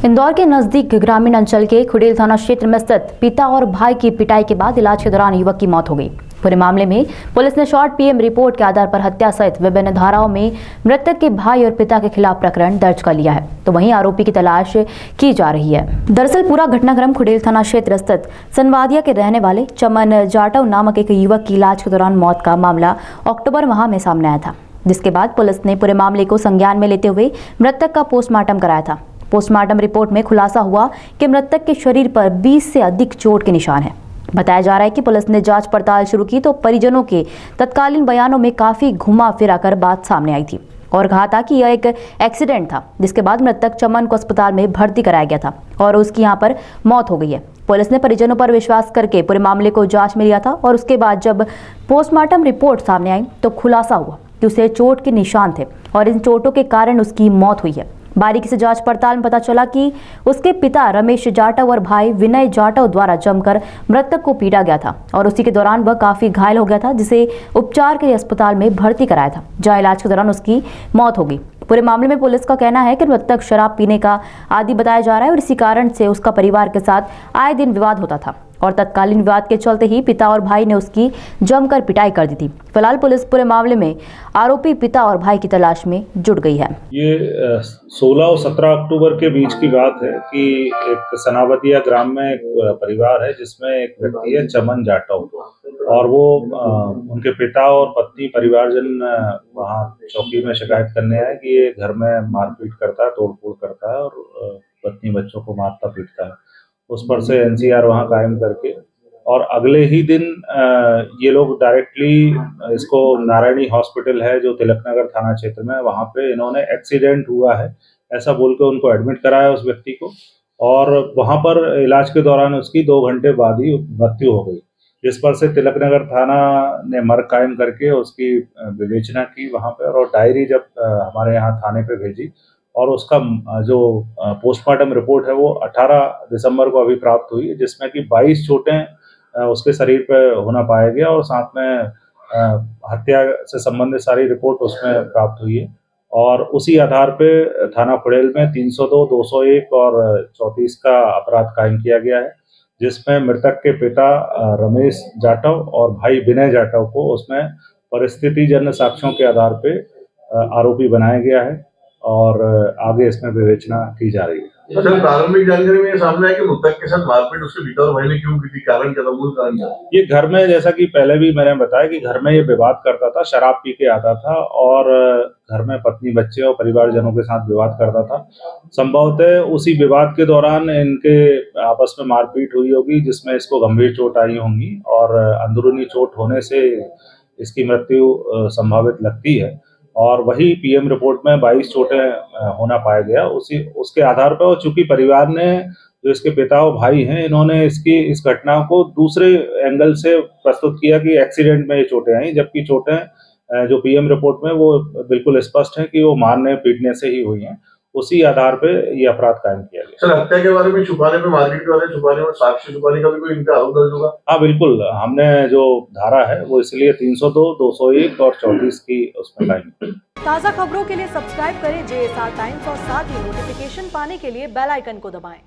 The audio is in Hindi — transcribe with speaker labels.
Speaker 1: इंदौर के नजदीक ग्रामीण अंचल के खुडेल थाना क्षेत्र में स्थित पिता और भाई की पिटाई के बाद इलाज के दौरान युवक की मौत हो गई। पूरे मामले में पुलिस ने शॉर्ट पीएम रिपोर्ट के आधार पर हत्या सहित विभिन्न धाराओं में मृतक के भाई और पिता के खिलाफ प्रकरण दर्ज कर लिया है, तो वहीं आरोपी की तलाश की जा रही है। दरअसल पूरा घटनाक्रम खुडेल थाना क्षेत्र स्थित सनवादिया के रहने वाले चमन जाटव नामक एक युवक की इलाज के दौरान मौत का मामला अक्टूबर माह में सामने आया था, जिसके बाद पुलिस ने पूरे मामले को संज्ञान में लेते हुए मृतक का पोस्टमार्टम कराया था। पोस्टमार्टम रिपोर्ट में खुलासा हुआ कि मृतक के शरीर पर 20 से अधिक चोट के निशान हैं। बताया जा रहा है कि पुलिस ने जांच पड़ताल शुरू की तो परिजनों के तत्कालीन बयानों में काफी घुमा फिरा कर बात सामने आई थी और कहा था कि यह एक एक्सीडेंट था, जिसके बाद मृतक चमन को अस्पताल में भर्ती कराया गया था और उसकी यहां पर मौत हो गई है। पुलिस ने परिजनों पर विश्वास करके पूरे मामले को जांच में लिया था और उसके बाद जब पोस्टमार्टम रिपोर्ट सामने आई तो खुलासा हुआ कि उसे चोट के निशान थे और इन चोटों के कारण उसकी मौत हुई है। बारीकी से जांच पड़ताल में पता चला कि उसके पिता रमेश जाटव और भाई विनय जाटव द्वारा जमकर मृतक को पीटा गया था और उसी के दौरान वह काफी घायल हो गया था, जिसे उपचार के लिए अस्पताल में भर्ती कराया था, जहां इलाज के दौरान उसकी मौत हो गई। पूरे मामले में पुलिस का कहना है कि मृतक शराब पीने का आदी बताया जा रहा है और इसी कारण से उसका परिवार के साथ आए दिन विवाद होता था और तत्कालीन विवाद के चलते ही पिता और भाई ने उसकी जमकर पिटाई कर दी थी। फिलहाल पुलिस पूरे मामले में आरोपी पिता और भाई की तलाश में जुट गई है।
Speaker 2: ये 16 और 17 अक्टूबर के बीच की बात है कि एक सनावतिया ग्राम में एक परिवार है जिसमें एक व्यक्ति है चमन जाटव और वो उनके पिता और पत्नी परिवारजन वहाँ चौकी में शिकायत करने आए कि ये घर में मारपीट करता है, तोड़फोड़ करता है और पत्नी बच्चों को मारता पीटता है। उस पर से एनसीआर वहाँ कायम करके और अगले ही दिन ये लोग डायरेक्टली इसको नारायणी हॉस्पिटल है जो तिलकनगर थाना क्षेत्र में, वहाँ पे इन्होंने एक्सीडेंट हुआ है ऐसा बोल के उनको एडमिट कराया उस व्यक्ति को और वहाँ पर इलाज के दौरान उसकी 2 घंटे बाद ही मृत्यु हो गई, जिस पर से तिलकनगर थाना ने मर्ग कायम करके उसकी विवेचना की वहाँ पर और डायरी जब हमारे यहाँ थाने पे भेजी और उसका जो पोस्टमार्टम रिपोर्ट है वो 18 दिसंबर को अभी प्राप्त हुई है, जिसमें कि 22 चोटें उसके शरीर पे होना पाया गया और साथ में हत्या से संबंधित सारी रिपोर्ट उसमें प्राप्त हुई है और उसी आधार पे थाना खुडेल में 302, 201 और 34 का अपराध कायम किया गया है, जिसमें मृतक के पिता रमेश जाटव और भाई विनय जाटव को उसमें परिस्थितिजन्य साक्ष्यों के आधार पे आरोपी बनाया गया है और आगे इसमें विवेचना की जा रही है।
Speaker 3: सर, प्रारंभिक जानकारी में सामने आया कि मृतक के साथ मारपीट उसके पिता और भाई ने क्यों की थी, कारण क्या था, मूल कारण क्या?
Speaker 2: ये घर में, जैसा कि पहले भी मैंने बताया कि घर में ये विवाद करता था, शराब पी के आता था और घर में पत्नी बच्चे और परिवारजनों के साथ विवाद करता था। संभवतः उसी विवाद के दौरान इनके आपस में मारपीट हुई होगी, जिसमें इसको गंभीर चोट आई होंगी और अंदरूनी चोट होने से इसकी मृत्यु संभावित लगती है और वही पीएम रिपोर्ट में 22 चोटें होना पाया गया। उसके आधार पर चूंकि परिवार ने, जो इसके पिता और भाई हैं, इन्होंने इस घटना को दूसरे एंगल से प्रस्तुत किया कि एक्सीडेंट में ये चोटें आई, जबकि चोटें जो पीएम रिपोर्ट में वो बिल्कुल स्पष्ट है कि वो मारने पीटने से ही हुई हैं। उसी आधार पे ये अपराध कायम किया गया।
Speaker 3: सर, हत्या के बारे में छुपाने पे, मारपीट के बारे में छुपाने और साक्ष्य छुपाने का भी कोई इनका आरोप दर्ज होगा?
Speaker 2: हाँ बिल्कुल, हमने जो धारा है वो इसलिए 302, 201 और 34 की उसमें कायम।
Speaker 4: ताज़ा खबरों के लिए सब्सक्राइब करें JSR टाइम्स और साथ ही नोटिफिकेशन पाने के लिए बेल आइकन को दबाएं।